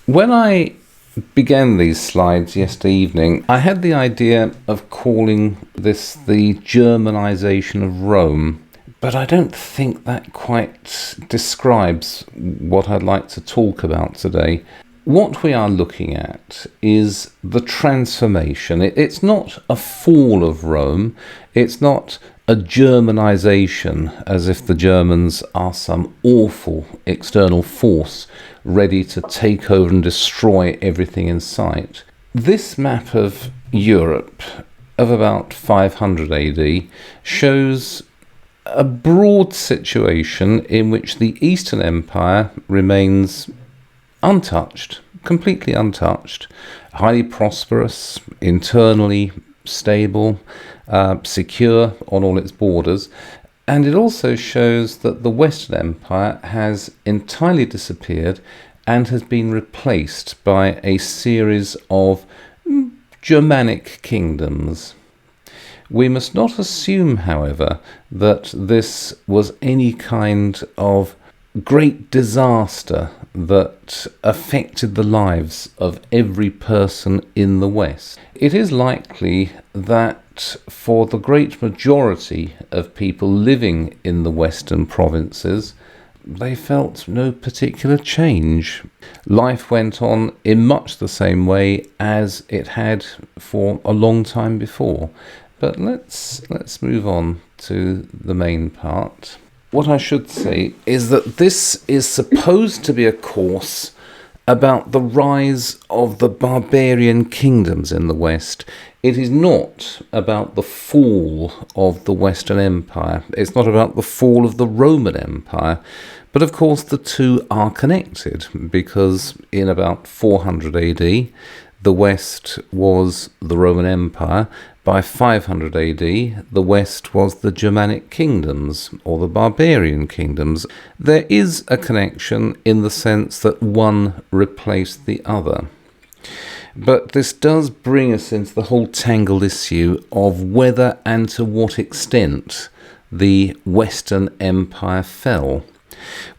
When I began these slides yesterday evening, I had the idea of calling this the Germanization of Rome, but I don't think that quite describes what I'd like to talk about today. What we are looking at is the transformation. It's not a fall of Rome, it's not a Germanization, as if the Germans are some awful external force ready to take over and destroy everything in sight. This map of Europe of about 500 AD shows a broad situation in which the Eastern Empire remains untouched, completely untouched, highly prosperous, internally stable, secure on all its borders. And it also shows that the Western Empire has entirely disappeared and has been replaced by a series of Germanic kingdoms. We must not assume, however, that this was any kind of great disaster that affected the lives of every person in the West. It is likely that for the great majority of people living in the Western provinces, they felt no particular change. Life went on in much the same way as it had for a long time before. But let's move on to the main part. What I should say is that this is supposed to be a course about the rise of the barbarian kingdoms in the West. It is not about the fall of the Western Empire. It's not about the fall of the Roman Empire. But of course the two are connected, because in about 400 AD, the West was the Roman Empire. By 500 AD, the West was the Germanic kingdoms, or the barbarian kingdoms. There is a connection in the sense that one replaced the other. But this does bring us into the whole tangled issue of whether and to what extent the Western Empire fell.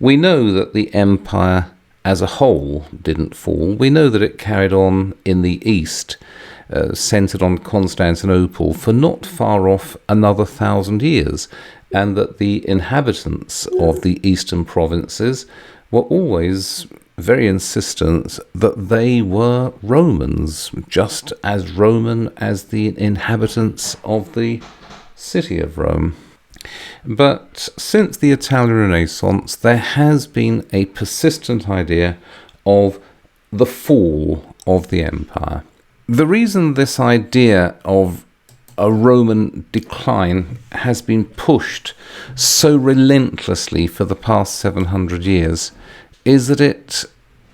We know that the empire as a whole didn't fall. We know that it carried on in the East, centred on Constantinople, for not far off another 1,000 years, and that the inhabitants of the eastern provinces were always very insistent that they were Romans, just as Roman as the inhabitants of the city of Rome. But since the Italian Renaissance, there has been a persistent idea of the fall of the empire. The reason this idea of a Roman decline has been pushed so relentlessly for the past 700 years is that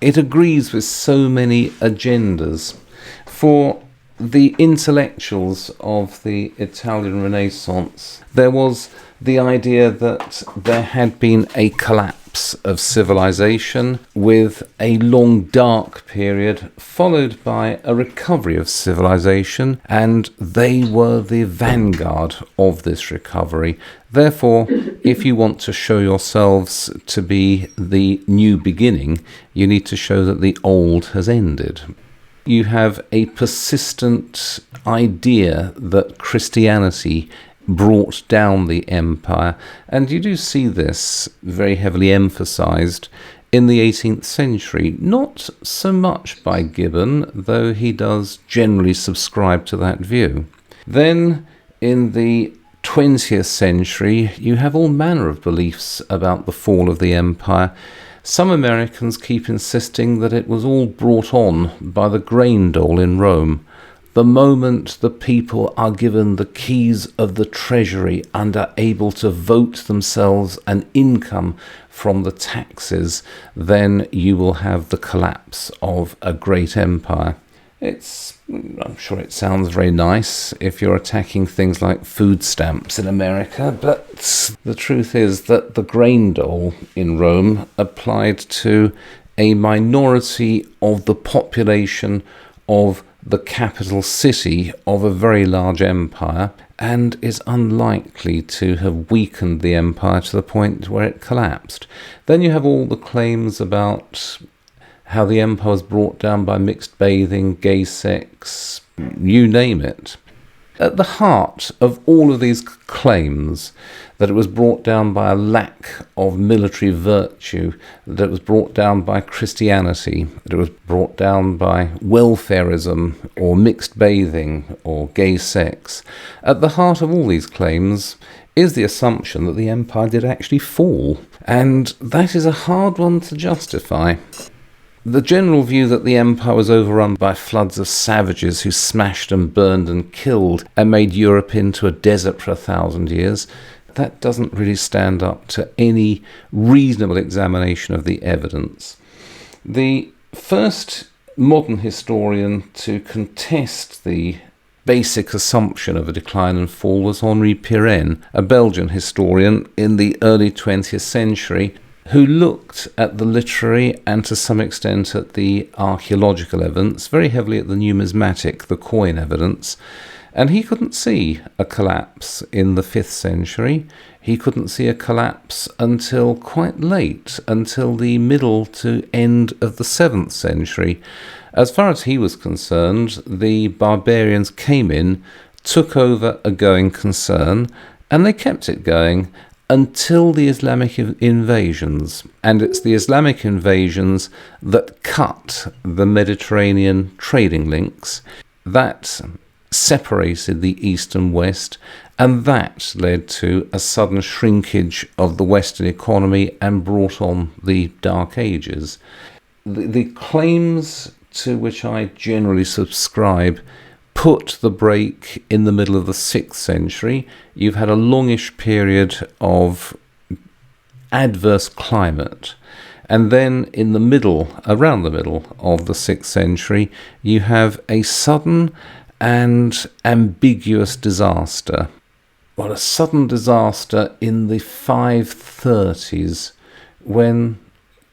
it agrees with so many agendas. For the intellectuals of the Italian Renaissance, there was the idea that there had been a collapse of civilization with a long dark period followed by a recovery of civilization, and they were the vanguard of this recovery. Therefore, if you want to show yourselves to be the new beginning, you need to show that the old has ended. You have a persistent idea that Christianity brought down the empire, and you do see this very heavily emphasized in the 18th century, not so much by Gibbon, though he does generally subscribe to that view. Then in the 20th century, you have all manner of beliefs about the fall of the empire. Some Americans keep insisting that it was all brought on by the grain dole in Rome. The moment the people are given the keys of the treasury and are able to vote themselves an income from the taxes, then you will have the collapse of a great empire. I'm sure it sounds very nice if you're attacking things like food stamps in America, but the truth is that the grain dole in Rome applied to a minority of the population of the capital city of a very large empire, and is unlikely to have weakened the empire to the point where it collapsed. Then you have all the claims about how the empire was brought down by mixed bathing, gay sex, you name it. At the heart of all of these claims, that it was brought down by a lack of military virtue, that it was brought down by Christianity, that it was brought down by welfarism or mixed bathing or gay sex, at the heart of all these claims is the assumption that the empire did actually fall. And that is a hard one to justify. The general view that the empire was overrun by floods of savages who smashed and burned and killed and made Europe into a desert for 1,000 years, that doesn't really stand up to any reasonable examination of the evidence. The first modern historian to contest the basic assumption of a decline and fall was Henri Pirenne, a Belgian historian in the early 20th century, who looked at the literary and to some extent at the archaeological evidence, very heavily at the numismatic, the coin evidence, and he couldn't see a collapse in the 5th century. He couldn't see a collapse until quite late, until the middle to end of the 7th century. As far as he was concerned, the barbarians came in, took over a going concern, and they kept it going until the Islamic invasions. And it's the Islamic invasions that cut the Mediterranean trading links, that separated the East and West, and that led to a sudden shrinkage of the Western economy and brought on the Dark Ages. The claims to which I generally subscribe put the break in the middle of the 6th century. You've had a longish period of adverse climate. And then in the middle, around the middle of the 6th century, you have a sudden and ambiguous disaster. Well, a sudden disaster in the 530s when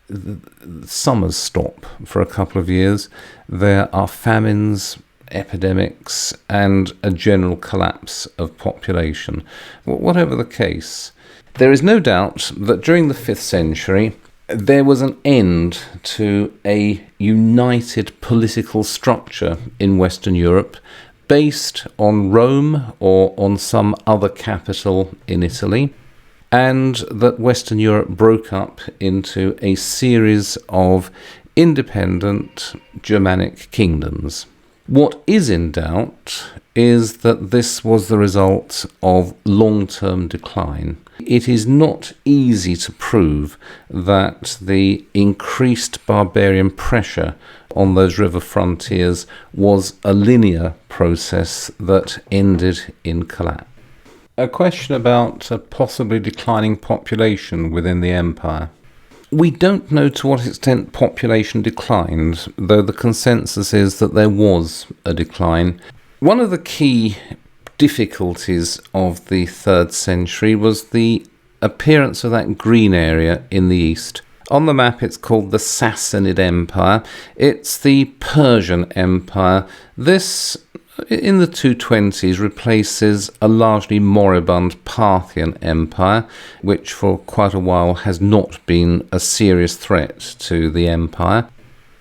the summers stop for a couple of years. There are famines, epidemics, and a general collapse of population. Whatever the case, there is no doubt that during the 5th century there was an end to a united political structure in Western Europe based on Rome or on some other capital in Italy, and that Western Europe broke up into a series of independent Germanic kingdoms. What is in doubt is that this was the result of long-term decline. It is not easy to prove that the increased barbarian pressure on those river frontiers was a linear process that ended in collapse. A question about a possibly declining population within the empire. We don't know to what extent population declined, though the consensus is that there was a decline. One of the key difficulties of the 3rd century was the appearance of that green area in the east. On the map it's called the Sassanid Empire. It's the Persian Empire. This, in the 220s, replaces a largely moribund Parthian Empire, which for quite a while has not been a serious threat to the empire.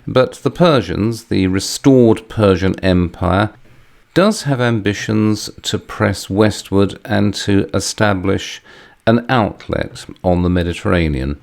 But the Persians, the restored Persian Empire, does have ambitions to press westward and to establish an outlet on the Mediterranean.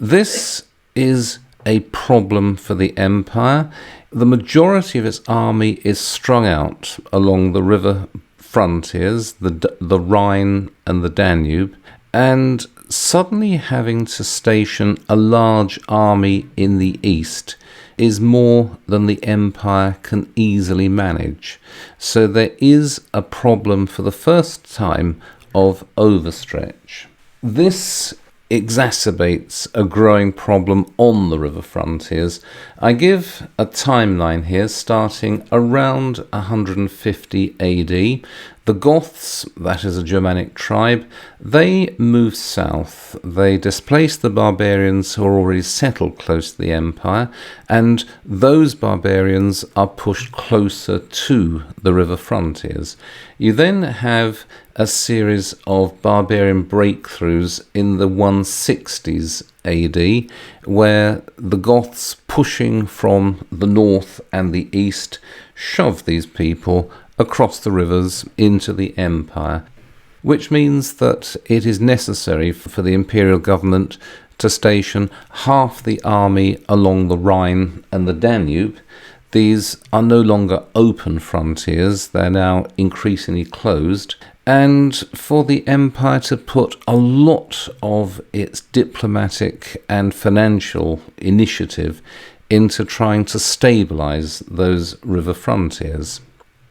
This is a problem for the empire. The majority of its army is strung out along the river frontiers, the Rhine and the Danube, and suddenly having to station a large army in the east is more than the empire can easily manage. So there is a problem for the first time of overstretch. This exacerbates a growing problem on the river frontiers. I give a timeline here starting around 150 AD. The Goths, that is a Germanic tribe, they move south. They displace the barbarians who are already settled close to the empire, and those barbarians are pushed closer to the river frontiers. You then have a series of barbarian breakthroughs in the 160s AD, where the Goths, pushing from the north and the east, shoved these people across the rivers into the empire, which means that it is necessary for the imperial government to station half the army along the Rhine and the Danube. These are no longer open frontiers, they're now increasingly closed, and for the empire to put a lot of its diplomatic and financial initiative into trying to stabilise those river frontiers.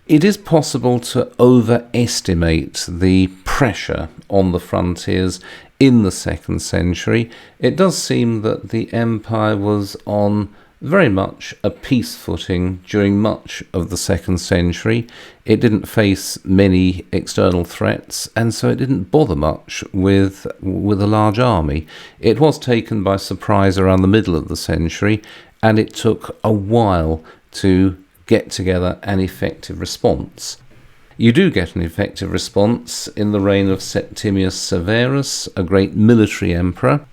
It is possible to overestimate the pressure on the frontiers in the 2nd century. It does seem that the empire was on very much a peace footing during much of the 2nd century. It didn't face many external threats, and so it didn't bother much with a large army. It was taken by surprise around the middle of the century, and it took a while to get together an effective response. You do get an effective response in the reign of Septimius Severus, a great military emperor.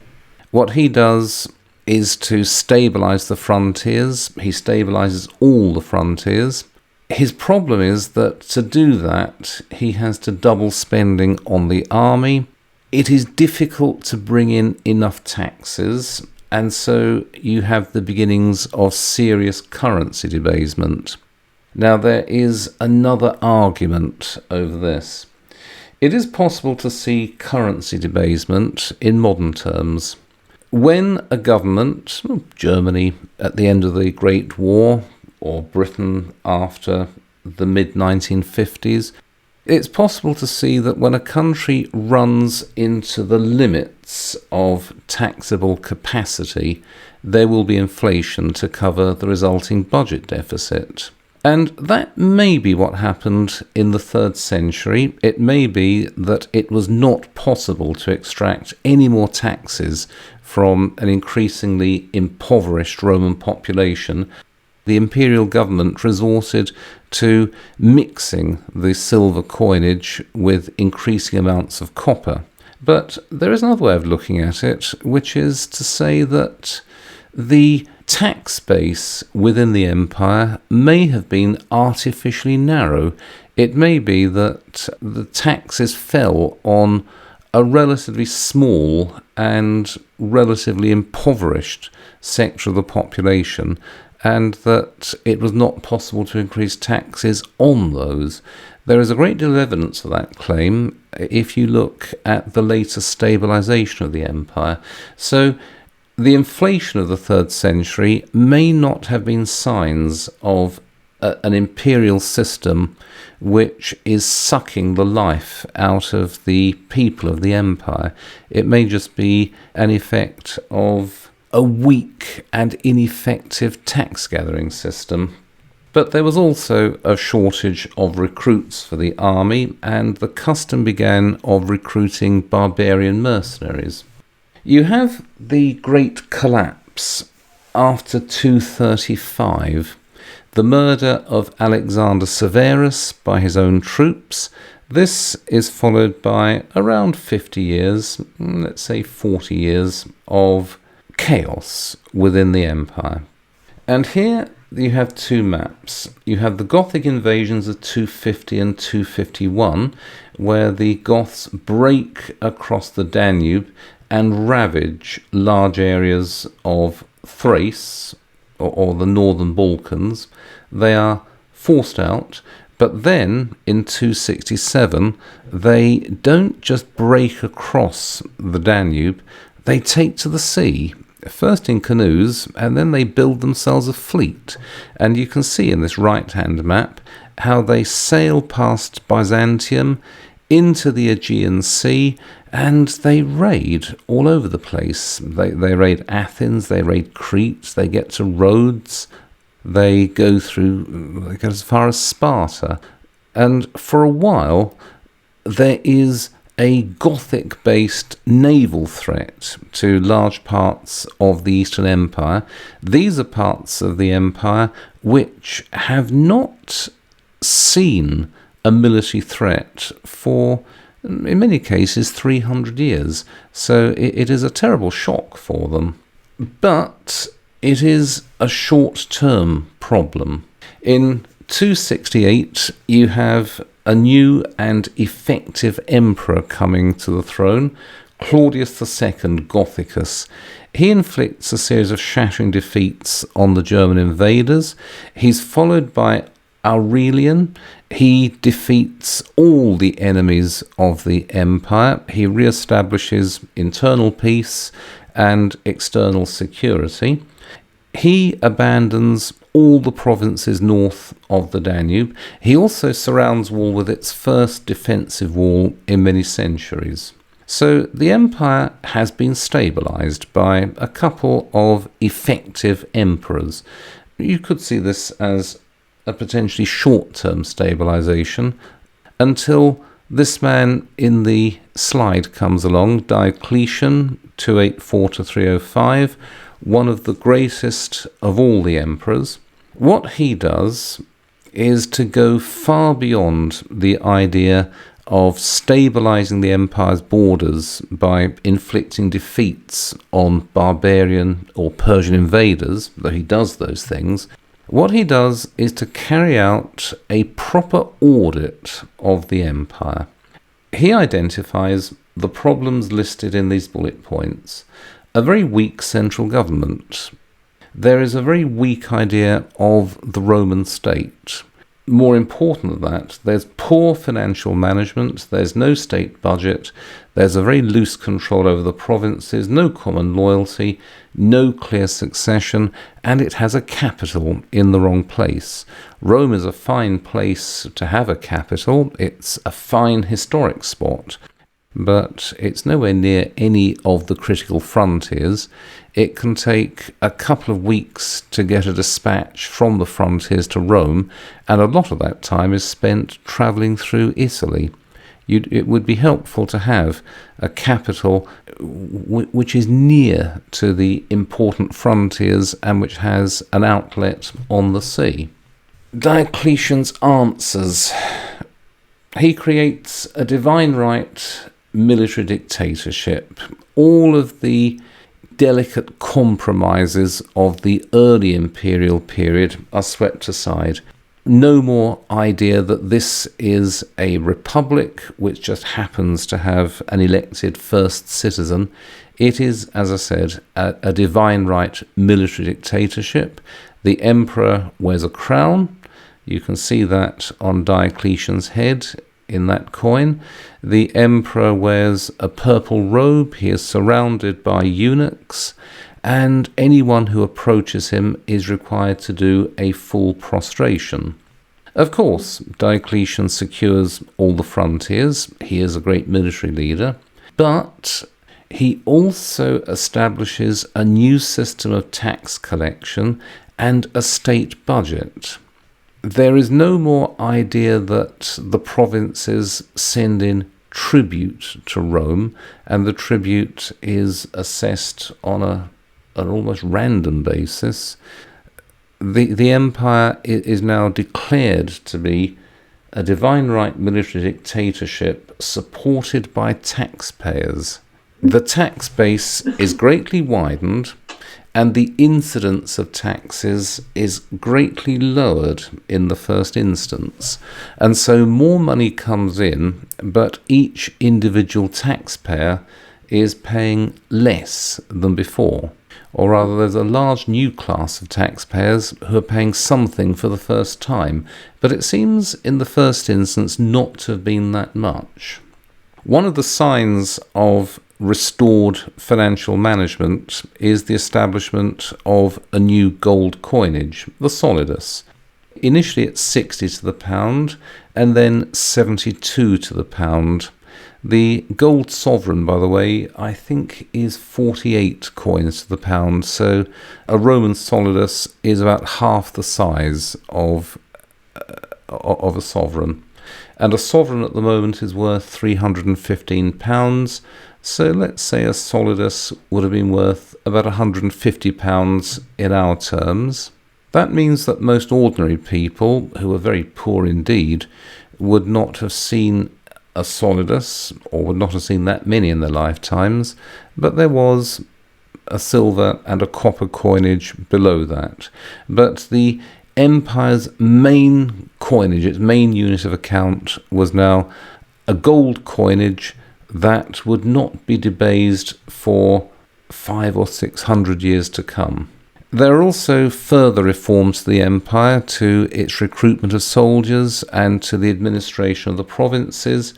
What he does is to stabilise the frontiers. He stabilises all the frontiers. His problem is that to do that, he has to double spending on the army. It is difficult to bring in enough taxes, and so you have the beginnings of serious currency debasement. Now, there is another argument over this. It is possible to see currency debasement in modern terms. When a government, Germany at the end of the Great War, or Britain after the mid-1950s, it's possible to see that when a country runs into the limits of taxable capacity, there will be inflation to cover the resulting budget deficit. And that may be what happened in the 3rd century. It may be that it was not possible to extract any more taxes from an increasingly impoverished Roman population. The imperial government resorted to mixing the silver coinage with increasing amounts of copper. But there is another way of looking at it, which is to say that the tax base within the empire may have been artificially narrow. It may be that the taxes fell on a relatively small and relatively impoverished sector of the population, and that it was not possible to increase taxes on those. There is a great deal of evidence for that claim if you look at the later stabilisation of the empire. So the inflation of the 3rd century may not have been signs of an imperial system which is sucking the life out of the people of the empire. It may just be an effect of a weak and ineffective tax-gathering system. But there was also a shortage of recruits for the army, and the custom began of recruiting barbarian mercenaries. You have the Great Collapse after 235, the murder of Alexander Severus by his own troops. This is followed by around 50 years, let's say 40 years, of chaos within the empire. And here you have two maps. You have the Gothic invasions of 250 and 251, where the Goths break across the Danube and ravage large areas of Thrace, or the northern Balkans. They are forced out, but then in 267 they don't just break across the Danube, they take to the sea, first in canoes, and then they build themselves a fleet. And you can see in this right-hand map how they sail past Byzantium into the Aegean Sea, and they raid all over the place. They raid Athens, they raid Crete, they get to Rhodes, they go as far as Sparta. And for a while, there is a Gothic-based naval threat to large parts of the Eastern Empire. These are parts of the empire which have not seen a military threat for in many cases 300 years. So it is a terrible shock for them. But it is a short-term problem. In 268, you have a new and effective emperor coming to the throne, Claudius II Gothicus. He inflicts a series of shattering defeats on the German invaders. He's followed by Aurelian. He defeats all the enemies of the empire. He re-establishes internal peace and external security. He abandons all the provinces north of the Danube. He also surrounds Wall with its first defensive wall in many centuries. So the empire has been stabilized by a couple of effective emperors. You could see this as a potentially short-term stabilization until this man in the slide comes along, Diocletian, 284 to 305, one of the greatest of all the emperors. What he does is to go far beyond the idea of stabilizing the empire's borders by inflicting defeats on barbarian or Persian invaders, though he does those things. What he does is to carry out a proper audit of the empire. He identifies the problems listed in these bullet points. A very weak central government. There is a very weak idea of the Roman state. More important than that, there's poor financial management, there's no state budget, there's a very loose control over the provinces, no common loyalty, no clear succession, and it has a capital in the wrong place. Rome is a fine place to have a capital, it's a fine historic spot, but it's nowhere near any of the critical frontiers. It can take a couple of weeks to get a dispatch from the frontiers to Rome, and a lot of that time is spent travelling through Italy. It would be helpful to have a capital which is near to the important frontiers and which has an outlet on the sea. Diocletian's answers. He creates a divine right military dictatorship. All of the delicate compromises of the early imperial period are swept aside. No more idea that this is a republic which just happens to have an elected first citizen. It is, as I said, a divine right military dictatorship. The emperor wears a crown. You can see that on Diocletian's head in that coin. The emperor wears a purple robe. He is surrounded by eunuchs, and anyone who approaches him is required to do a full prostration. Of course, Diocletian secures all the frontiers. He is a great military leader, but he also establishes a new system of tax collection and a state budget. There is no more idea that the provinces send in tribute to Rome, and the tribute is assessed on an almost random basis. The empire is now declared to be a divine right military dictatorship supported by taxpayers. The tax base is greatly widened, and the incidence of taxes is greatly lowered in the first instance. And so more money comes in, but each individual taxpayer is paying less than before. Or rather, there's a large new class of taxpayers who are paying something for the first time, but it seems in the first instance not to have been that much. One of the signs of restored financial management is the establishment of a new gold coinage, the solidus. Initially it's 60 to the pound and then 72 to the pound. The gold sovereign, by the way, I think is 48 coins to the pound, so a Roman solidus is about half the size of a sovereign. And a sovereign at the moment is worth £315, so let's say a solidus would have been worth about £150 in our terms. That means that most ordinary people, who are very poor indeed, would not have seen a solidus, or would not have seen that many in their lifetimes, but there was a silver and a copper coinage below that. But the empire's main coinage, its main unit of account, was now a gold coinage that would not be debased for 500 or 600 years to come. There are also further reforms to the empire, to its recruitment of soldiers and to the administration of the provinces,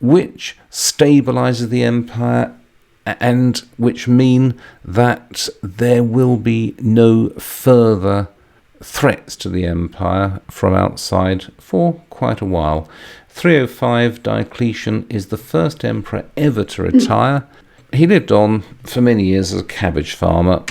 which stabilizes the empire and which mean that there will be no further threats to the empire from outside for quite a while. 305, Diocletian is the first emperor ever to retire. He lived on for many years as a cabbage farmer.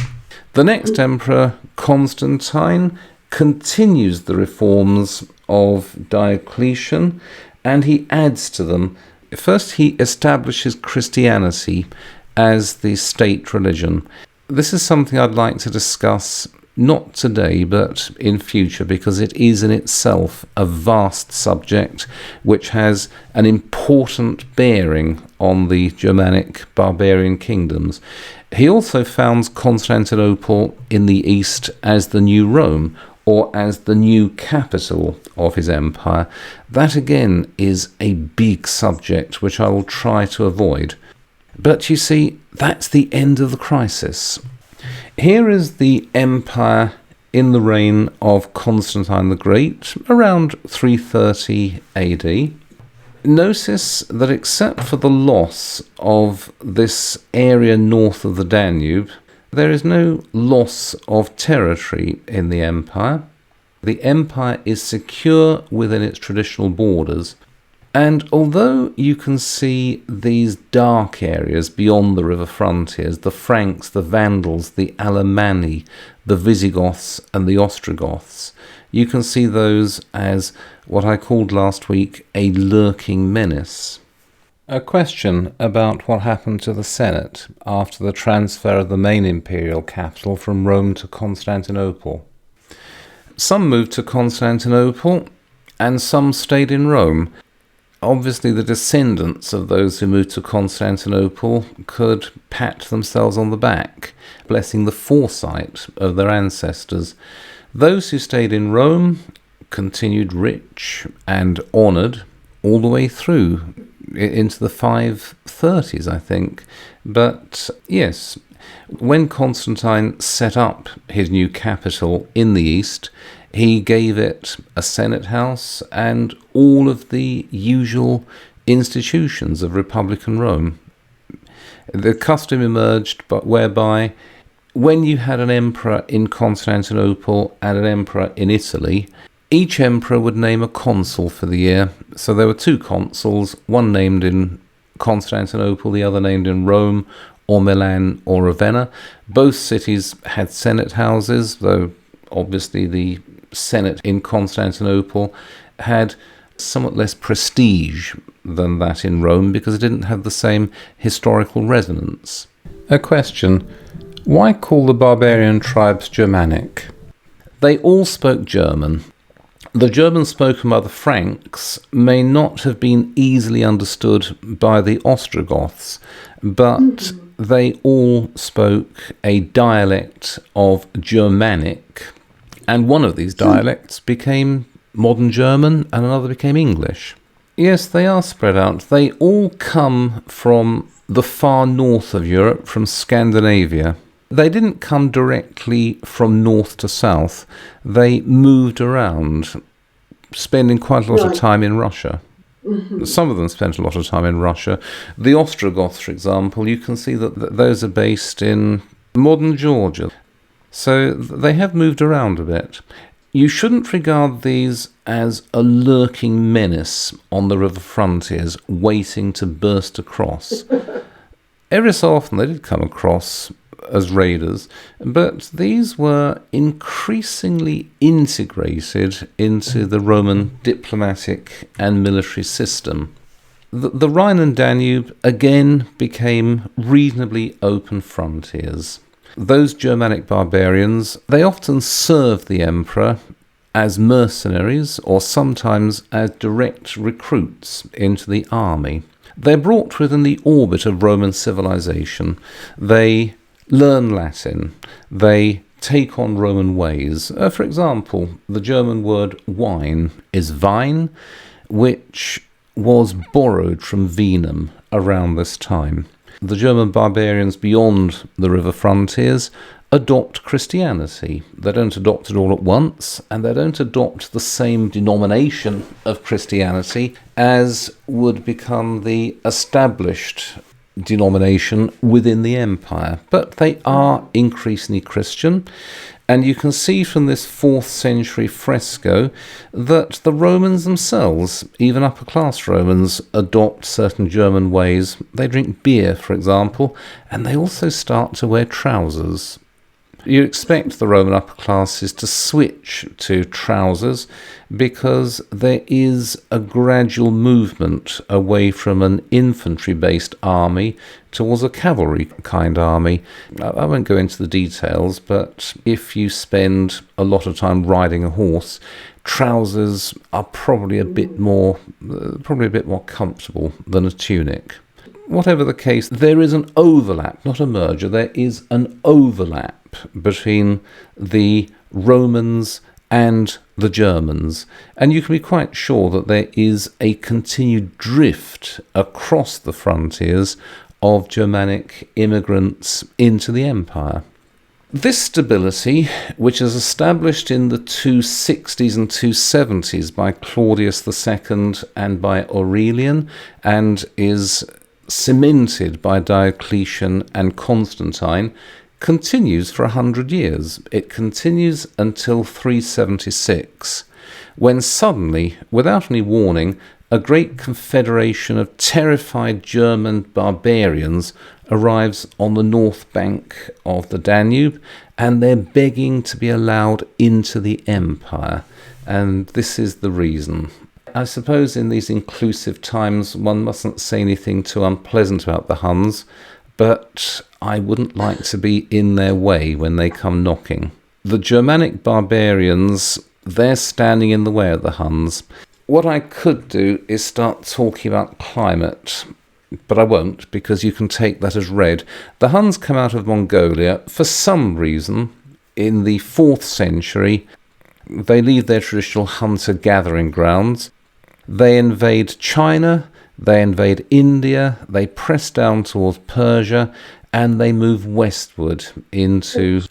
The next emperor, Constantine, continues the reforms of Diocletian, and he adds to them. First, he establishes Christianity as the state religion. This is something I'd like to discuss, not today, but in future, because it is in itself a vast subject which has an important bearing on the Germanic barbarian kingdoms. He also founds Constantinople in the east as the new Rome, or as the new capital of his empire. That again is a big subject which I will try to avoid. But you see, that's the end of the crisis. Here is the empire in the reign of Constantine the Great, around 330 AD. Notice that except for the loss of this area north of the Danube, there is no loss of territory in the empire. The empire is secure within its traditional borders. And although you can see these dark areas beyond the river frontiers, the Franks, the Vandals, the Alemanni, the Visigoths and the Ostrogoths, you can see those as what I called last week a lurking menace. A question about what happened to the Senate after the transfer of the main imperial capital from Rome to Constantinople. Some moved to Constantinople and some stayed in Rome. Obviously, the descendants of those who moved to Constantinople could pat themselves on the back, blessing the foresight of their ancestors. Those who stayed in Rome continued rich and honoured all the way through into the 530s, I think. But yes, when Constantine set up his new capital in the east, he gave it a senate house and all of the usual institutions of Republican Rome. The custom emerged whereby when you had an emperor in Constantinople and an emperor in Italy, each emperor would name a consul for the year. So there were two consuls, one named in Constantinople, the other named in Rome or Milan or Ravenna. Both cities had senate houses, though obviously the Senate in Constantinople had somewhat less prestige than that in Rome because it didn't have the same historical resonance. A question: why call the barbarian tribes Germanic? They all spoke German. The German spoken by the Franks may not have been easily understood by the Ostrogoths, but they all spoke a dialect of Germanic. And one of these dialects became modern German and another became English. Yes, they are spread out. They all come from the far north of Europe, from Scandinavia. They didn't come directly from north to south. They moved around, spending quite a lot of time in Russia. Some of them spent a lot of time in Russia. The Ostrogoths, for example, you can see that those are based in modern Georgia. So they have moved around a bit. You shouldn't regard these as a lurking menace on the river frontiers waiting to burst across. Every so often they did come across as raiders, but these were increasingly integrated into the Roman diplomatic and military system. The Rhine and Danube again became reasonably open frontiers. Those Germanic barbarians, they often served the emperor as mercenaries or sometimes as direct recruits into the army. They're brought within the orbit of Roman civilization. They learn Latin. They take on Roman ways. For example, the German word wine is Wein, which was borrowed from Venum around this time. The German barbarians beyond the river frontiers adopt Christianity. They don't adopt it all at once, and they don't adopt the same denomination of Christianity as would become the established denomination within the empire. But they are increasingly Christian, and you can see from this 4th century fresco that the Romans themselves, even upper-class Romans, adopt certain German ways. They drink beer, for example, and they also start to wear trousers. You expect the Roman upper classes to switch to trousers because there is a gradual movement away from an infantry-based army towards a cavalry kind army. I won't go into the details, but if you spend a lot of time riding a horse, trousers are probably a bit more comfortable than a tunic. Whatever the case, there is an overlap, not a merger, there is an overlap between the Romans and the Germans, and you can be quite sure that there is a continued drift across the frontiers of Germanic immigrants into the empire. This stability, which is established in the 260s and 270s by Claudius II and by Aurelian, and is cemented by Diocletian and Constantine, continues for 100 years. It continues until 376, when suddenly, without any warning, a great confederation of terrified German barbarians arrives on the north bank of the Danube, and they're begging to be allowed into the empire. And this is the reason. I suppose in these inclusive times one mustn't say anything too unpleasant about the Huns, but I wouldn't like to be in their way when they come knocking. The Germanic barbarians, they're standing in the way of the Huns. What I could do is start talking about climate, but I won't, because you can take that as read. The Huns come out of Mongolia for some reason in the 4th century. They leave their traditional hunter-gathering grounds. They invade China, they invade India, they press down towards Persia, and they move westward into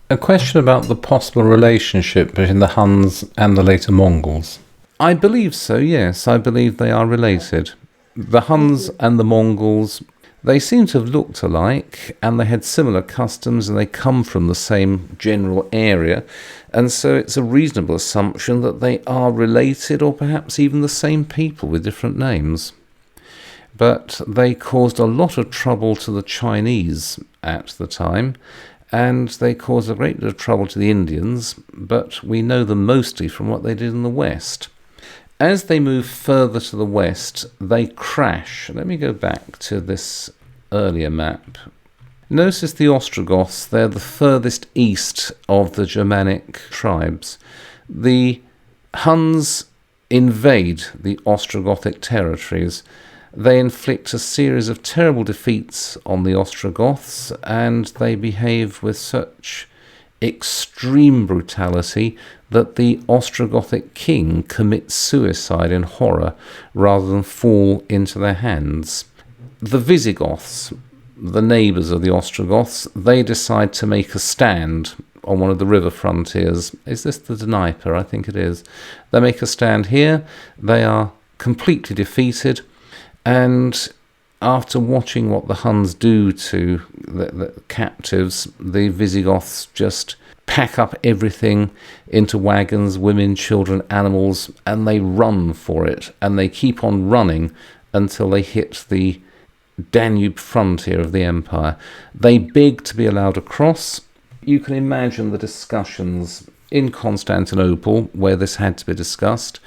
a question about the possible relationship between the Huns and the later Mongols. I believe so, yes. I believe they are related. The Huns and the Mongols, they seem to have looked alike, and they had similar customs, and they come from the same general area, and so it's a reasonable assumption that they are related, or perhaps even the same people with different names. But they caused a lot of trouble to the Chinese at the time, and they caused a great deal of trouble to the Indians, but we know them mostly from what they did in the West. As they move further to the west, they crash. Let me go back to this earlier map. Notice the Ostrogoths, they're the furthest east of the Germanic tribes. The Huns invade the Ostrogothic territories. They inflict a series of terrible defeats on the Ostrogoths, and they behave with such extreme brutality that the Ostrogothic king commits suicide in horror rather than fall into their hands. The Visigoths, the neighbours of the Ostrogoths, they decide to make a stand on one of the river frontiers. Is this the Dnieper? I think it is. They make a stand here. They are completely defeated, and after watching what the Huns do to the captives, the Visigoths just pack up everything into wagons, women, children, animals, and they run for it. And they keep on running until they hit the Danube frontier of the empire. They beg to be allowed across. You can imagine the discussions in Constantinople where this had to be discussed.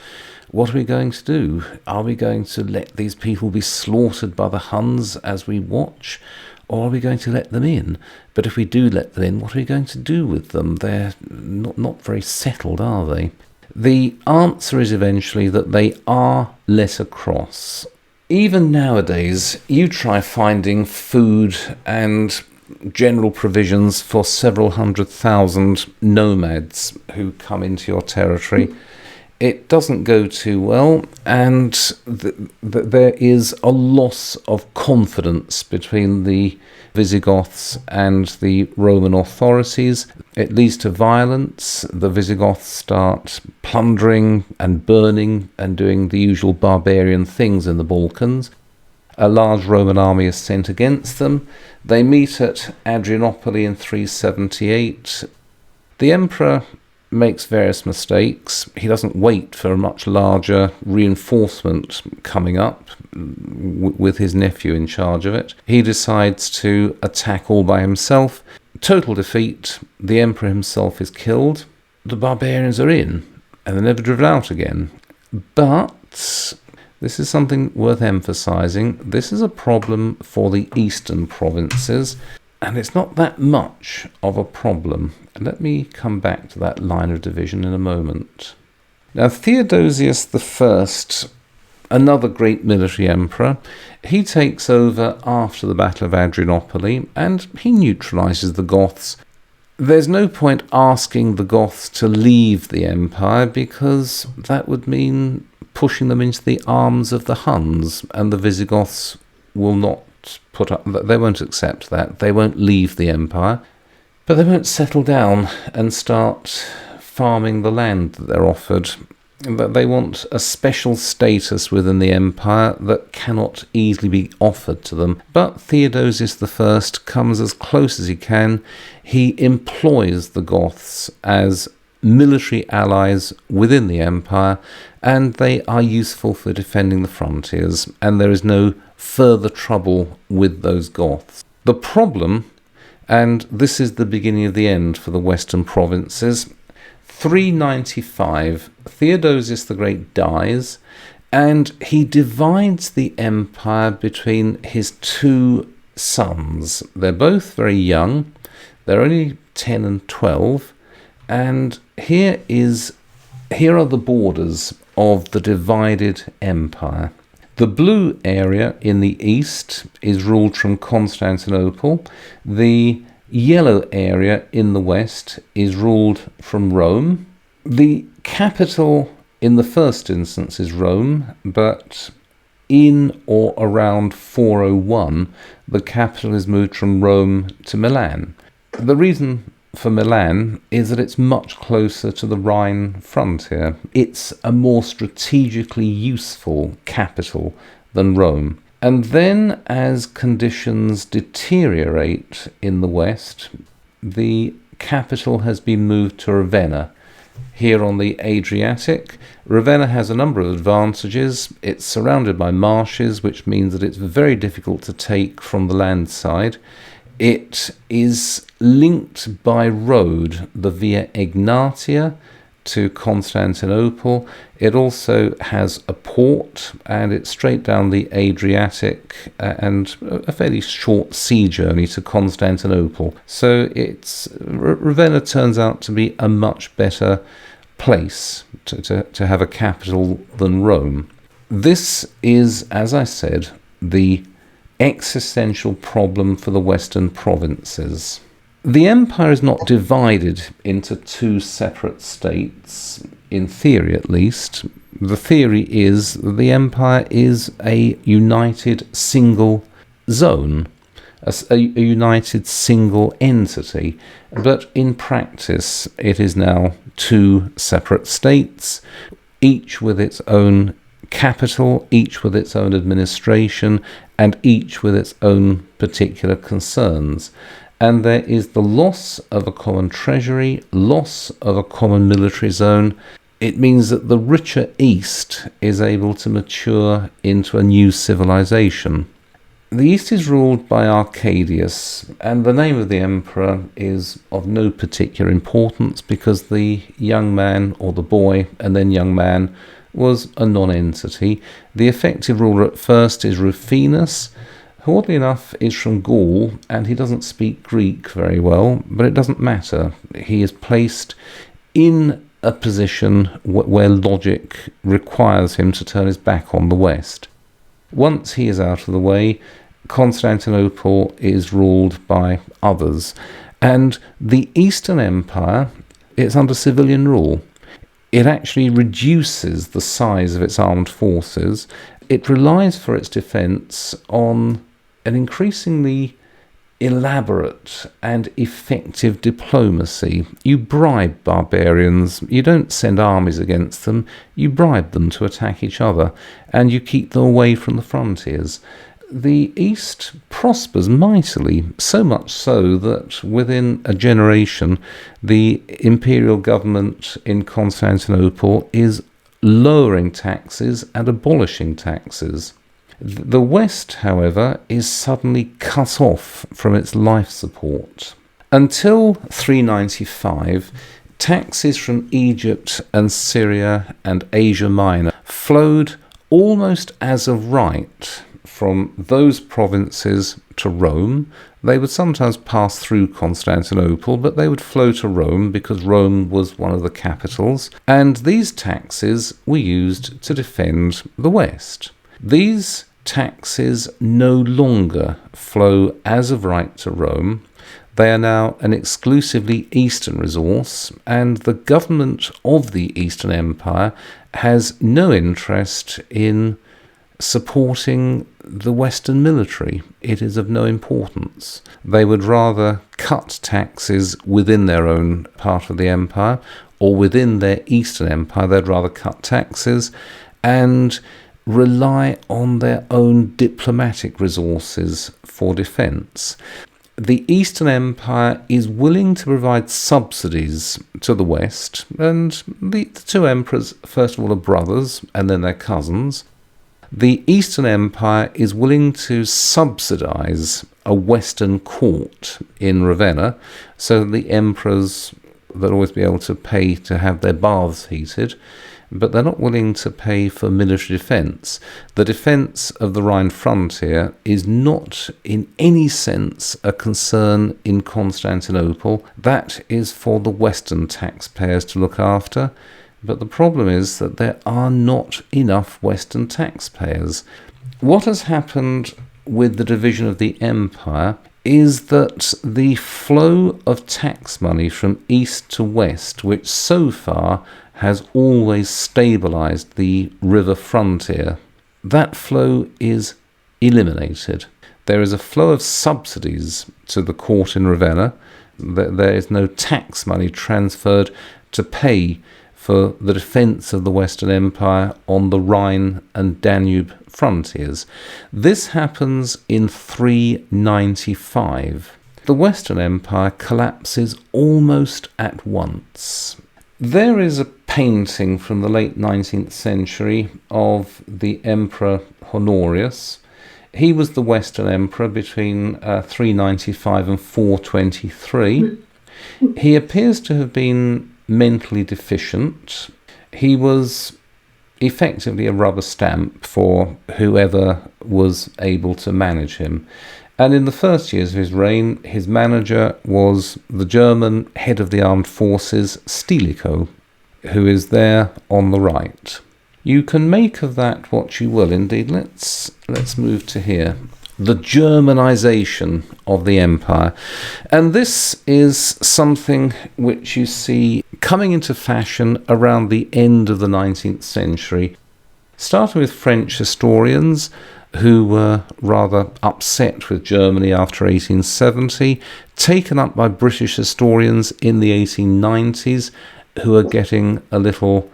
What are we going to do? Are we going to let these people be slaughtered by the Huns as we watch? Or are we going to let them in? But if we do let them in, what are we going to do with them? They're not very settled, are they? the answer is eventually that they are let across. Even nowadays, you try finding food and general provisions for several 100,000 nomads who come into your territory. It doesn't go too well, and there is a loss of confidence between the Visigoths and the Roman authorities. It leads to violence. The Visigoths start plundering and burning and doing the usual barbarian things in the Balkans. A large Roman army is sent against them. They meet at Adrianople in 378. The emperor makes various mistakes. He doesn't wait for a much larger reinforcement coming up with his nephew in charge of it. He decides to attack all by himself. Total defeat. The emperor himself is killed. The barbarians are in, and they're never driven out again. But this is something worth emphasizing. This is a problem for the eastern provinces, and it's not that much of a problem. Let me come back to that line of division in a moment. Now, Theodosius I, another great military emperor, he takes over after the Battle of Adrianople, and he neutralizes the Goths. There's no point asking the Goths to leave the empire, because that would mean pushing them into the arms of the Huns, and the Visigoths will not put up, they won't accept that. They won't leave the empire, but they won't settle down and start farming the land that they're offered. They want a special status within the empire that cannot easily be offered to them. But Theodosius I comes as close as he can. He employs the Goths as military allies within the empire, and they are useful for defending the frontiers, and there is no further trouble with those Goths. The problem, and this is the beginning of the end for the western provinces, 395, Theodosius the Great dies, and he divides the empire between his two sons. They're both very young, they're only 10 and 12, and here are the borders of the divided empire. The blue area in the east is ruled from Constantinople. The yellow area in the west is ruled from Rome. The capital in the first instance is Rome, but in or around 401, the capital is moved from Rome to Milan. The reason for Milan is that it's much closer to the Rhine frontier. It's a more strategically useful capital than Rome. And then, as conditions deteriorate in the west, the capital has been moved to Ravenna. Here on the Adriatic, Ravenna has a number of advantages. It's surrounded by marshes, which means that it's very difficult to take from the land side. It is linked by road, the Via Egnatia, to Constantinople. It also has a port, and it's straight down the Adriatic and a fairly short sea journey to Constantinople. So Ravenna turns out to be a much better place to have a capital than Rome. This is, as I said, the existential problem for the western provinces. The empire is not divided into two separate states, in theory at least. The theory is that the empire is a united single zone, a united single entity, but in practice it is now two separate states, each with its own capital, each with its own administration, and each with its own particular concerns. And there is the loss of a common treasury, loss of a common military zone. It means that the richer East is able to mature into a new civilization. The East is ruled by Arcadius, and the name of the emperor is of no particular importance because the young man, or the boy, and then young man, was a non-entity. The effective ruler at first is Rufinus, who oddly enough is from Gaul, and he doesn't speak Greek very well, but it doesn't matter. He is placed in a position where logic requires him to turn his back on the West. Once he is out of the way, Constantinople is ruled by others, and the Eastern Empire is under civilian rule. It actually reduces the size of its armed forces. It relies for its defence on an increasingly elaborate and effective diplomacy. You bribe barbarians. You don't send armies against them. You bribe them to attack each other, and you keep them away from the frontiers. The East prospers mightily, so much so that within a generation the imperial government in Constantinople is lowering taxes and abolishing taxes. The West, however, is suddenly cut off from its life support. Until 395, taxes from Egypt and Syria and Asia Minor flowed almost as of right from those provinces to Rome. They would sometimes pass through Constantinople, but they would flow to Rome because Rome was one of the capitals, and these taxes were used to defend the West. These taxes no longer flow as of right to Rome. They are now an exclusively Eastern resource, and the government of the Eastern Empire has no interest in supporting the Western military. It is of no importance. They would rather cut taxes within their own part of the empire, or within their Eastern Empire, they'd rather cut taxes and rely on their own diplomatic resources for defence. The Eastern Empire is willing to provide subsidies to the West, and the two emperors, first of all, are brothers, and then they're cousins. The Eastern Empire is willing to subsidize a Western court in Ravenna, so that the emperors, they'll always be able to pay to have their baths heated, but they're not willing to pay for military defence. The defence of the Rhine frontier is not in any sense a concern in Constantinople. That is for the Western taxpayers to look after. But the problem is that there are not enough Western taxpayers. What has happened with the division of the empire is that the flow of tax money from east to west, which so far has always stabilised the river frontier, that flow is eliminated. There is a flow of subsidies to the court in Ravenna. There is no tax money transferred to pay for the defence of the Western Empire on the Rhine and Danube frontiers. This happens in 395. The Western Empire collapses almost at once. There is a painting from the late 19th century of the Emperor Honorius. He was the Western Emperor between 395 and 423. He appears to have been mentally deficient. He was effectively a rubber stamp for whoever was able to manage him. And in the first years of his reign, his manager was the German head of the armed forces, Stilicho, who is there on the right. You can make of that what you will. Indeed, let's move to here. The Germanization of the empire. And this is something which you see coming into fashion around the end of the 19th century, starting with French historians who were rather upset with Germany after 1870, taken up by British historians in the 1890s who are getting a little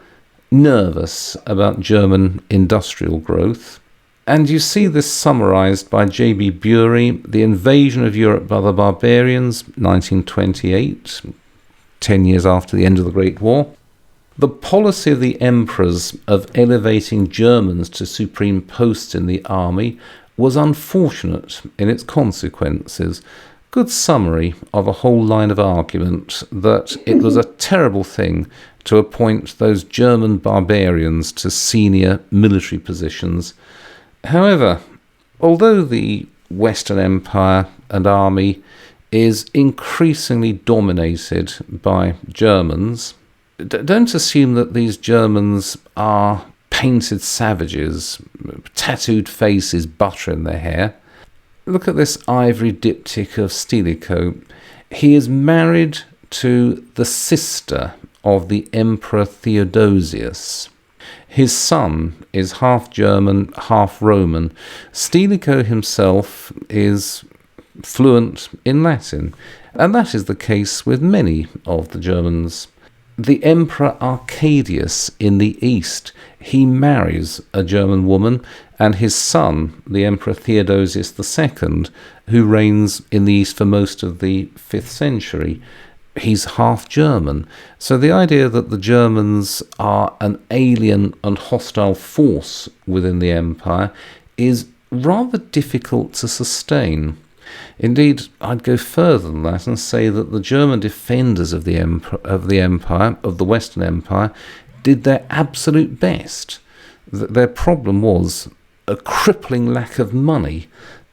nervous about German industrial growth. And you see this summarised by J.B. Bury, The Invasion of Europe by the Barbarians, 1928, 10 years after the end of the Great War. The policy of the emperors of elevating Germans to supreme posts in the army was unfortunate in its consequences. Good summary of a whole line of argument that it was a terrible thing to appoint those German barbarians to senior military positions. However, although the Western Empire and army is increasingly dominated by Germans, don't assume that these Germans are painted savages, tattooed faces, butter in their hair. Look at this ivory diptych of Stilicho. He is married to the sister of the Emperor Theodosius. His son is half German, half Roman. Stilicho himself is fluent in Latin, and that is the case with many of the Germans. The Emperor Arcadius in the east, he marries a German woman, and his son, the Emperor Theodosius II, who reigns in the east for most of the 5th century, he's half German. So the idea that the Germans are an alien and hostile force within the empire is rather difficult to sustain. Indeed, I'd go further than that and say that the German defenders of the empire, of the Western Empire, did their absolute best. Their problem was a crippling lack of money.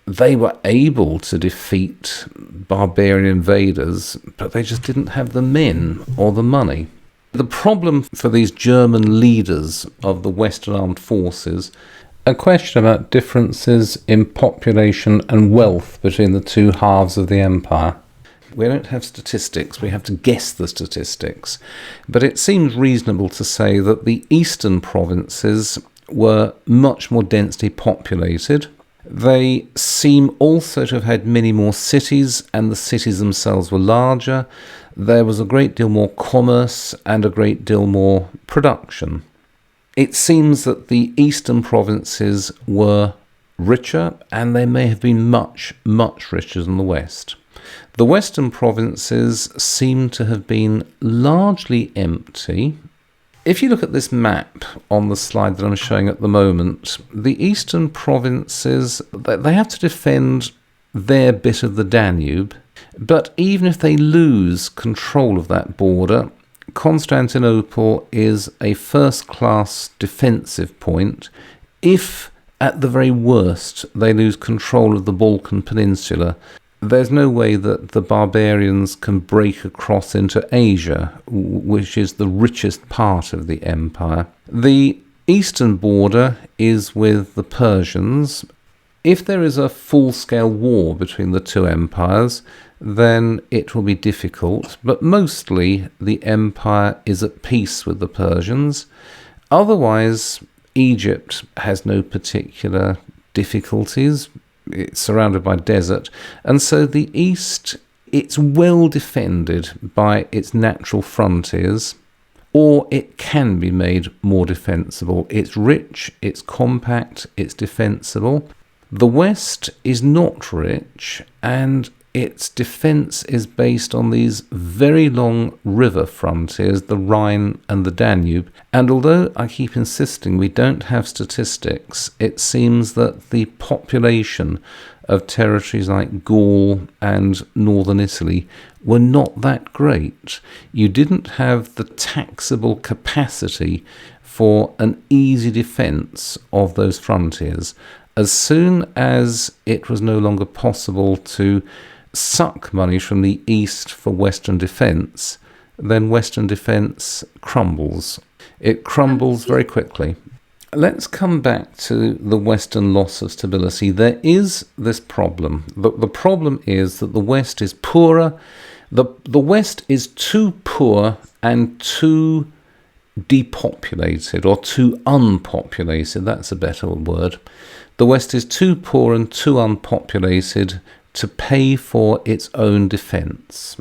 They were able to defeat barbarian invaders, but they just didn't have the men or the money. The problem for these German leaders of the Western armed forces, a question about differences in population and wealth between the two halves of the empire. We don't have statistics, we have to guess the statistics, but it seems reasonable to say that the eastern provinces were much more densely populated. They seem also to have had many more cities, and the cities themselves were larger. There was a great deal more commerce and a great deal more production. It seems that the eastern provinces were richer, and they may have been much, much richer than the west. The western provinces seem to have been largely empty. If you look at this map on the slide that I'm showing at the moment, the eastern provinces, they have to defend their bit of the Danube, but even if they lose control of that border, Constantinople is a first-class defensive point. If, at the very worst, they lose control of the Balkan Peninsula, there's no way that the barbarians can break across into Asia, which is the richest part of the empire. The eastern border is with the Persians. If there is a full-scale war between the two empires, then it will be difficult, but mostly the empire is at peace with the Persians. Otherwise, Egypt has no particular difficulties. It's surrounded by desert, and so the east, it's well defended by its natural frontiers, or it can be made more defensible. It's rich, it's compact, it's defensible. The west is not rich, and its defence is based on these very long river frontiers, the Rhine and the Danube. And although I keep insisting we don't have statistics, it seems that the population of territories like Gaul and northern Italy were not that great. You didn't have the taxable capacity for an easy defence of those frontiers. As soon as it was no longer possible to suck money from the east for Western defence, then Western defence crumbles. It crumbles very quickly. Let's come back to the Western loss of stability. There is this problem. The problem is that the West is poorer. The West is too poor and too depopulated, or too unpopulated. That's a better word. The West is too poor and too unpopulated to pay for its own defence,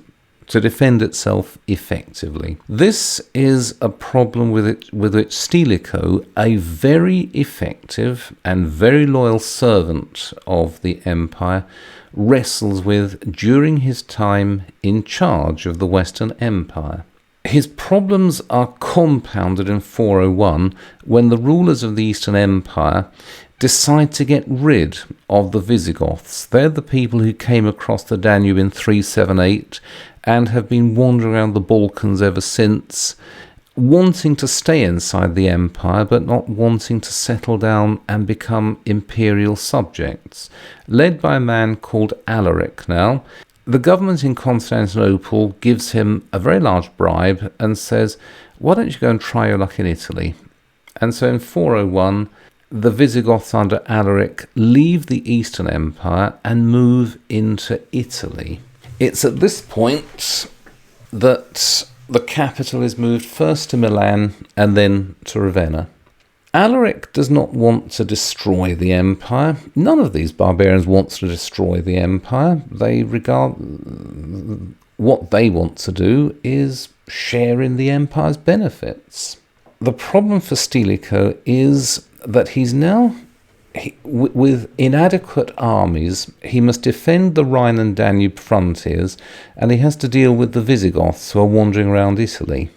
to defend itself effectively. This is a problem with which Stilicho, a very effective and very loyal servant of the empire, wrestles with during his time in charge of the Western Empire. His problems are compounded in 401 when the rulers of the Eastern Empire decide to get rid of the Visigoths. They're the people who came across the Danube in 378 and have been wandering around the Balkans ever since, wanting to stay inside the empire but not wanting to settle down and become imperial subjects. Led by a man called Alaric now. The government in Constantinople gives him a very large bribe and says, why don't you go and try your luck in Italy? And so in 401, the Visigoths under Alaric leave the Eastern Empire and move into Italy. It's at this point that the capital is moved first to Milan and then to Ravenna. Alaric does not want to destroy the empire. None of these barbarians wants to destroy the empire. They regard what they want to do is share in the empire's benefits. The problem for Stilicho is that he's now, with inadequate armies, he must defend the Rhine and Danube frontiers, and he has to deal with the Visigoths who are wandering around Italy.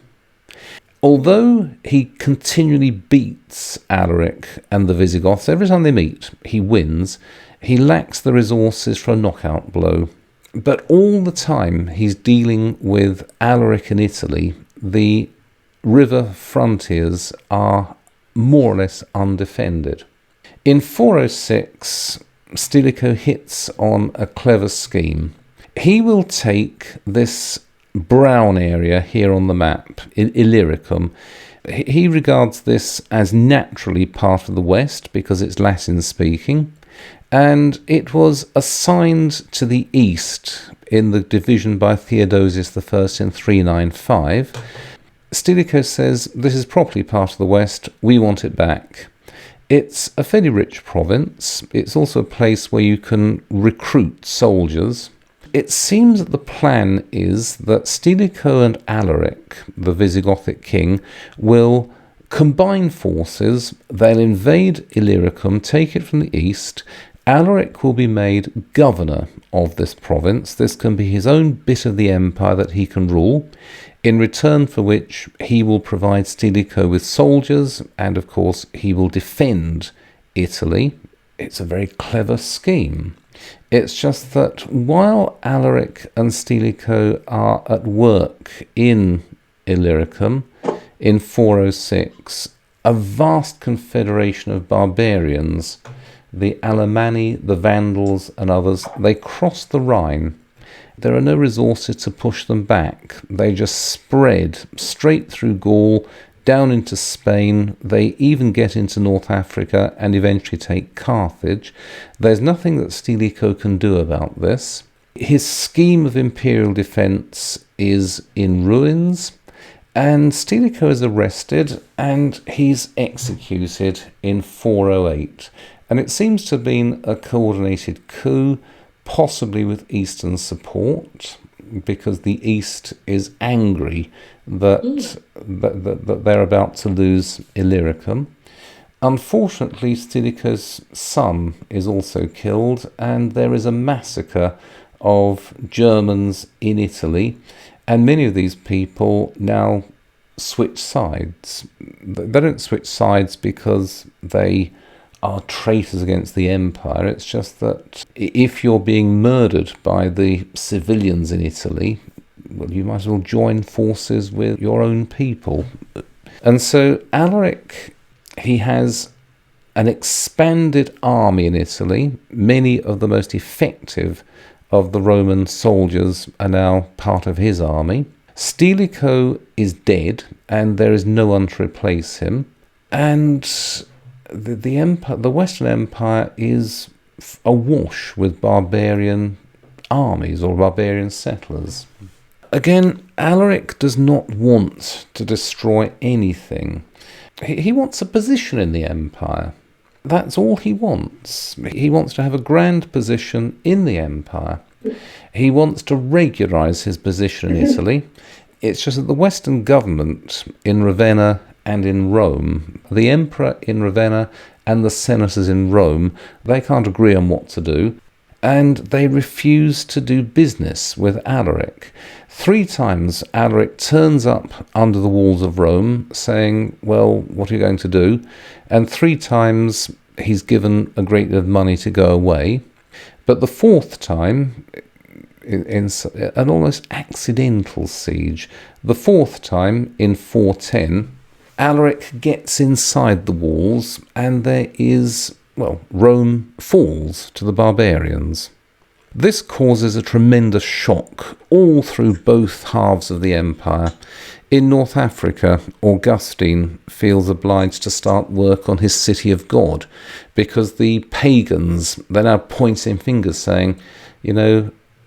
Although he continually beats Alaric and the Visigoths, every time they meet, he wins, he lacks the resources for a knockout blow. But all the time he's dealing with Alaric in Italy, the river frontiers are more or less undefended. In 406, Stilicho hits on a clever scheme. He will take this brown area here on the map, in Illyricum. He regards this as naturally part of the West because it's Latin-speaking, and it was assigned to the East in the division by Theodosius I in 395. Stilicho says, this is properly part of the West, we want it back. It's a fairly rich province. It's also a place where you can recruit soldiers. It seems that the plan is that Stilicho and Alaric, the Visigothic king, will combine forces. They'll invade Illyricum, take it from the east. Alaric will be made governor of this province. This can be his own bit of the empire that he can rule, in return for which he will provide Stilicho with soldiers, and of course he will defend Italy. It's a very clever scheme. It's just that while Alaric and Stilicho are at work in Illyricum in 406, a vast confederation of barbarians, the Alemanni, the Vandals and others, they cross the Rhine. There are no resources to push them back. They just spread straight through Gaul, down into Spain. They even get into North Africa and eventually take Carthage. There's nothing that Stilicho can do about this. His scheme of imperial defence is in ruins, and Stilicho is arrested and he's executed in 408. And it seems to have been a coordinated coup, possibly with Eastern support, because the East is angry that they're about to lose Illyricum. Unfortunately, Stilicho's son is also killed, and there is a massacre of Germans in Italy, and many of these people now switch sides. They don't switch sides because they are traitors against the empire. It's just that if you're being murdered by the civilians in Italy, well, you might as well join forces with your own people. And so Alaric, he has an expanded army in Italy. Many of the most effective of the Roman soldiers are now part of his army. Stilicho is dead, and there is no one to replace him. And the empire, the Western Empire, is awash with barbarian armies or barbarian settlers. Again, Alaric does not want to destroy anything. He wants a position in the empire. That's all he wants. He wants to have a grand position in the empire. He wants to regularize his position in Italy. It's just that the Western government in Ravenna and in Rome, the emperor in Ravenna and the senators in Rome, they can't agree on what to do, and they refuse to do business with Alaric. 3 times Alaric turns up under the walls of Rome saying, well, what are you going to do? And 3 times he's given a great deal of money to go away. But the 4th time, in an almost accidental siege, the 4th time in 410, Alaric gets inside the walls, and there is, well, Rome falls to the barbarians. This causes a tremendous shock all through both halves of the empire. In North Africa, Augustine feels obliged to start work on his city of God because the pagans, they're now pointing fingers saying,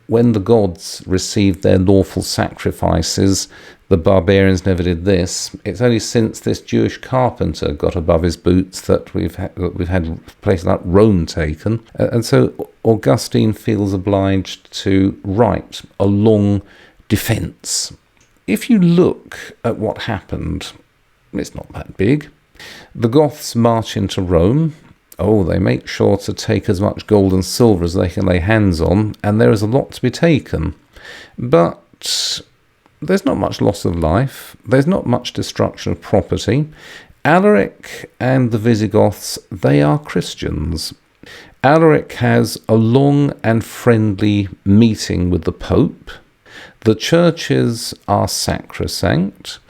when the gods received their lawful sacrifices, the barbarians never did this. It's only since this Jewish carpenter got above his boots that we've had places like Rome taken. And so Augustine feels obliged to write a long defence. If you look at what happened, it's not that big. The Goths march into Rome. They make sure to take as much gold and silver as they can lay hands on, and there is a lot to be taken. But there's not much loss of life. There's not much destruction of property. Alaric and the Visigoths, they are Christians. Alaric has a long and friendly meeting with the Pope. The churches are sacrosanct,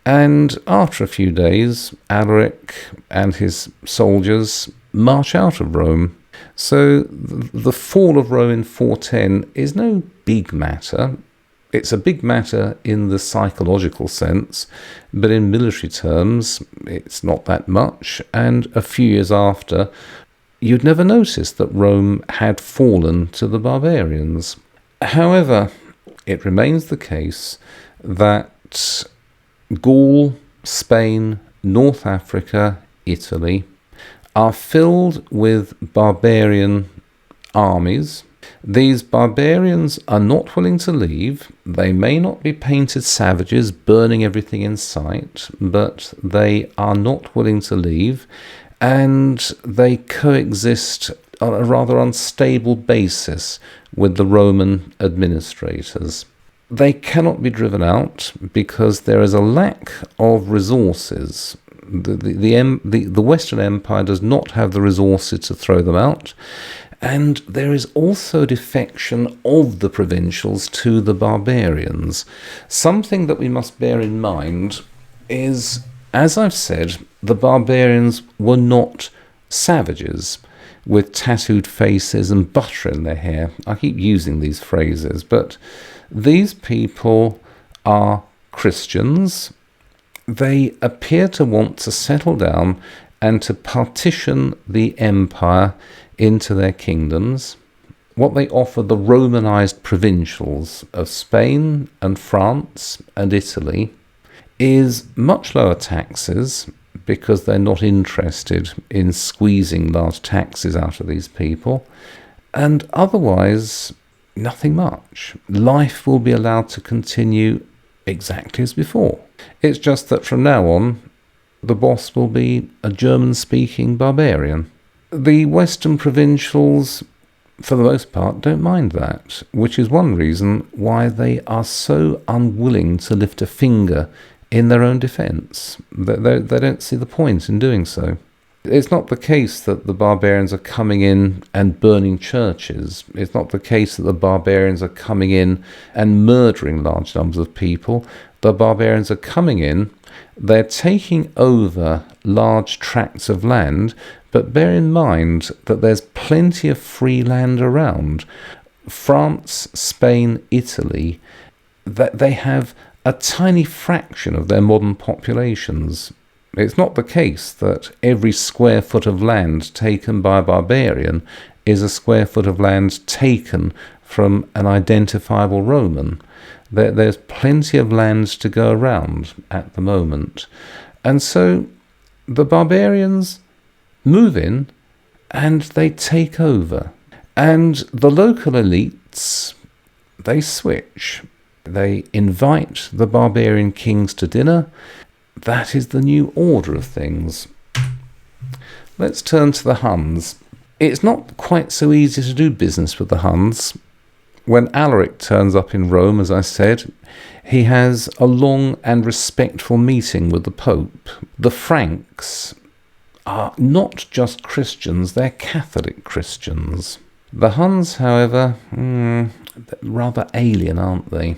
and after a few days, Alaric and his soldiers march out of Rome. So the fall of Rome in 410 is no big matter. It's a big matter in the psychological sense, but in military terms, it's not that much. And a few years after, you'd never notice that Rome had fallen to the barbarians. However, it remains the case that Gaul, Spain, North Africa, Italy are filled with barbarian armies. These barbarians are not willing to leave. They may not be painted savages, burning everything in sight, but they are not willing to leave, and they coexist on a rather unstable basis with the Roman administrators. They cannot be driven out because there is a lack of resources. The Western Empire does not have the resources to throw them out, and there is also defection of the provincials to the barbarians. Something that we must bear in mind is, as I've said, the barbarians were not savages with tattooed faces and butter in their hair. I keep using these phrases, but these people are Christians. They appear to want to settle down and to partition the empire into their kingdoms. What they offer the Romanized provincials of Spain and France and Italy is much lower taxes, because they're not interested in squeezing large taxes out of these people, and otherwise nothing much. Life will be allowed to continue exactly as before. It's just that from now on, the boss will be a German-speaking barbarian. The Western provincials, for the most part, don't mind that, which is one reason why they are so unwilling to lift a finger in their own defence. They don't see the point in doing so. It's not the case that the barbarians are coming in and burning churches. It's not the case that the barbarians are coming in and murdering large numbers of people. The barbarians are coming in, they're taking over large tracts of land, but bear in mind that there's plenty of free land around. France, Spain, Italy, they have a tiny fraction of their modern populations. It's not the case that every square foot of land taken by a barbarian is a square foot of land taken from an identifiable Roman. There's plenty of land to go around at the moment. And so the barbarians move in and they take over. And the local elites, they switch. They invite the barbarian kings to dinner. That is the new order of things. Let's turn to the Huns. It's not quite so easy to do business with the Huns. When Alaric turns up in Rome, as I said, he has a long and respectful meeting with the Pope. The Franks are not just Christians, they're Catholic Christians. The Huns, however, rather alien, aren't they?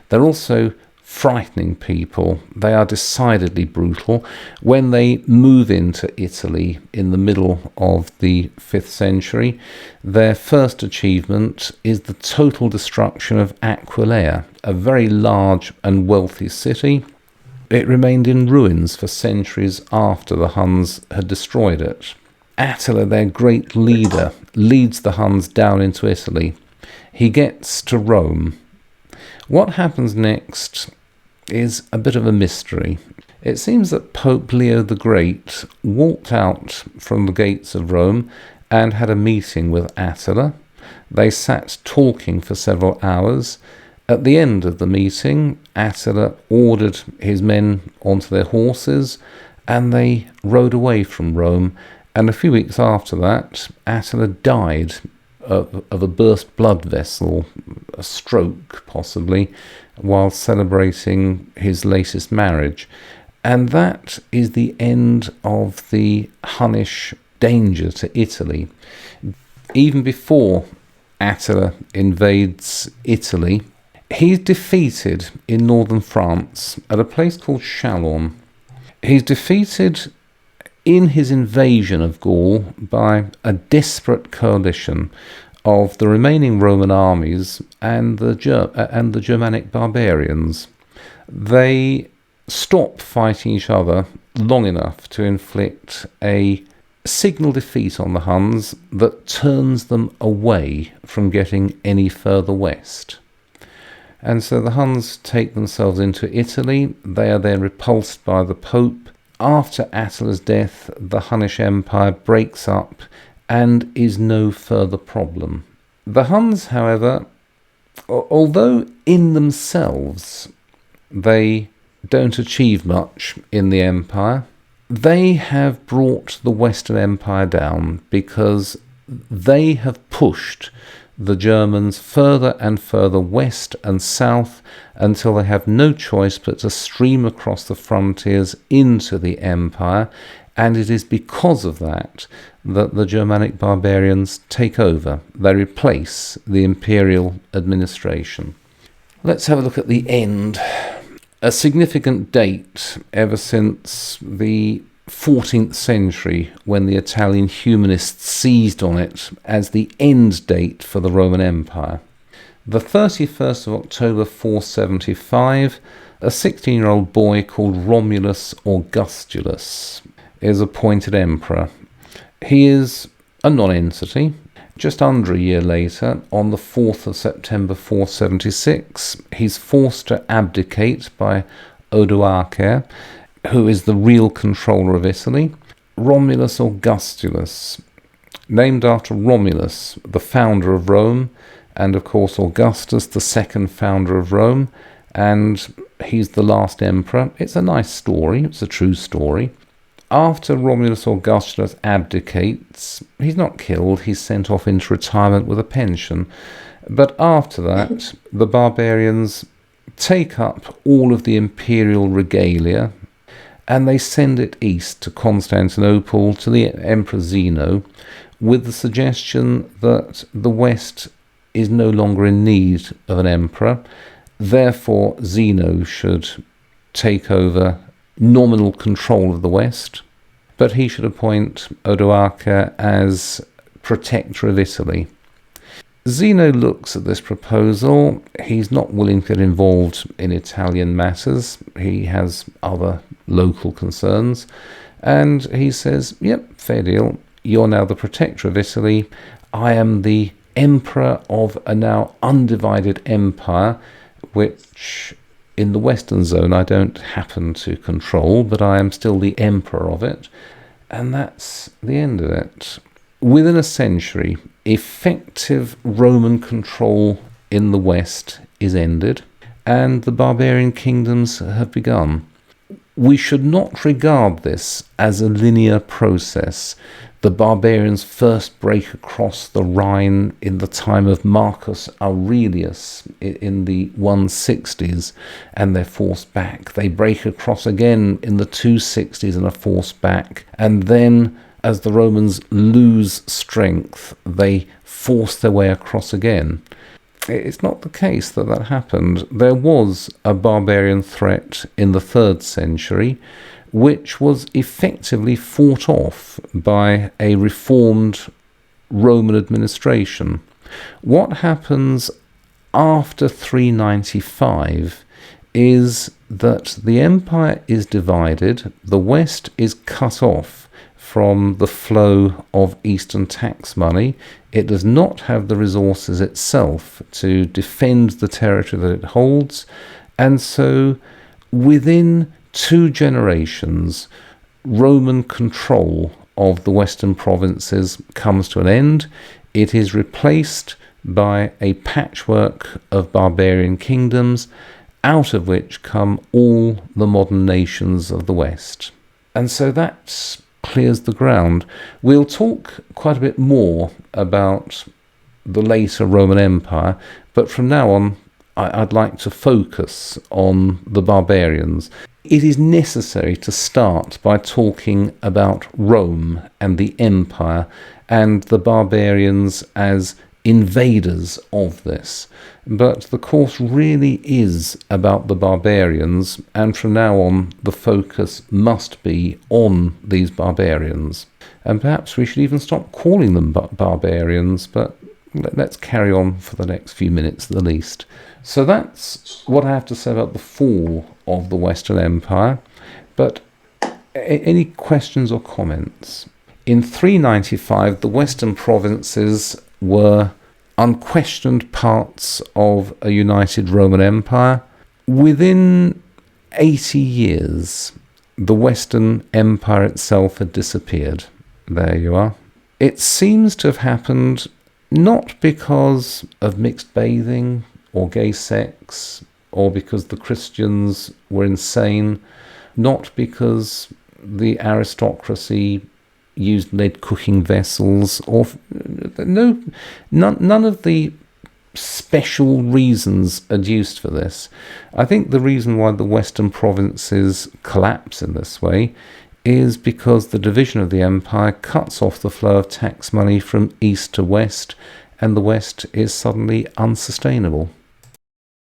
They're also frightening people. They are decidedly brutal. When they move into Italy in the middle of the 5th century, their first achievement is the total destruction of Aquileia, a very large and wealthy city. It remained in ruins for centuries after the Huns had destroyed it. Attila, their great leader, leads the Huns down into Italy. He gets to Rome. What happens next is a bit of a mystery. It seems that Pope Leo the Great walked out from the gates of Rome and had a meeting with Attila. They sat talking for several hours. At the end of the meeting, Attila ordered his men onto their horses and they rode away from Rome. And a few weeks after that, Attila died of a burst blood vessel, a stroke possibly, while celebrating his latest marriage. And that is the end of the Hunnish danger to Italy. Even before Attila invades Italy, he's defeated in northern France at a place called Chalon. He's defeated in his invasion of Gaul by a desperate coalition of the remaining Roman armies and the Germanic barbarians. They stop fighting each other long enough to inflict a signal defeat on the Huns that turns them away from getting any further west. And so the Huns take themselves into Italy. They are then repulsed by the Pope. After Attila's death, the Hunnish Empire breaks up and is no further problem. The Huns, however, although in themselves they don't achieve much in the empire, they have brought the Western Empire down because they have pushed the Germans further and further west and south until they have no choice but to stream across the frontiers into the empire, and it is because of that that the Germanic barbarians take over. They replace the imperial administration. Let's have a look at the end. A significant date ever since the 14th century, when the Italian humanists seized on it as the end date for the Roman Empire. The 31st of October 475, a 16-year-old boy called Romulus Augustulus is appointed emperor. He is a non-entity. Just under a year later, on the 4th of September 476, he's forced to abdicate by Odoacer, who is the real controller of Italy. Romulus Augustulus, named after Romulus, the founder of Rome, and of course Augustus, the second founder of Rome, and he's the last emperor. It's a nice story, it's a true story. After Romulus Augustulus abdicates, he's not killed, he's sent off into retirement with a pension. But after that, the barbarians take up all of the imperial regalia, and they send it east to Constantinople, to the Emperor Zeno, with the suggestion that the West is no longer in need of an emperor. Therefore, Zeno should take over nominal control of the West, but he should appoint Odoacer as protector of Italy. Zeno looks at this proposal. He's not willing to get involved in Italian matters. He has other local concerns. And he says, yep, fair deal. You're now the protector of Italy. I am the emperor of a now undivided empire, which in the Western zone I don't happen to control, but I am still the emperor of it. And that's the end of it. Within a century, effective Roman control in the West is ended, and the barbarian kingdoms have begun. We should not regard this as a linear process. The barbarians first break across the Rhine in the time of Marcus Aurelius in the 160s, and they're forced back. They break across again in the 260s and are forced back. And then, as the Romans lose strength, they force their way across again. it's not the case that that happened. There was a barbarian threat in the 3rd century, which was effectively fought off by a reformed Roman administration. What happens after 395 is that the empire is divided, the West is cut off from the flow of Eastern tax money. It does not have the resources itself to defend the territory that it holds, and so within 2 generations, Roman control of the Western provinces comes to an end. It is replaced by a patchwork of barbarian kingdoms, out of which come all the modern nations of the West. And so that clears the ground. We'll talk quite a bit more about the later Roman Empire, but from now on I'd like to focus on the barbarians. It is necessary to start by talking about Rome and the empire and the barbarians as invaders of this. But the course really is about the barbarians, and from now on the focus must be on these barbarians. And perhaps we should even stop calling them barbarians, but let's carry on for the next few minutes at the least. So that's what I have to say about the fall of the Western Empire. But any questions or comments? In 395, the Western provinces were unquestioned parts of a united Roman Empire. Within 80 years, the Western Empire itself had disappeared. There you are. It seems to have happened not because of mixed bathing or gay sex, or because the Christians were insane, not because the aristocracy used lead cooking vessels, or none of the special reasons adduced for this. I think the reason why the Western provinces collapse in this way is because the division of the empire cuts off the flow of tax money from east to west, and the West is suddenly unsustainable.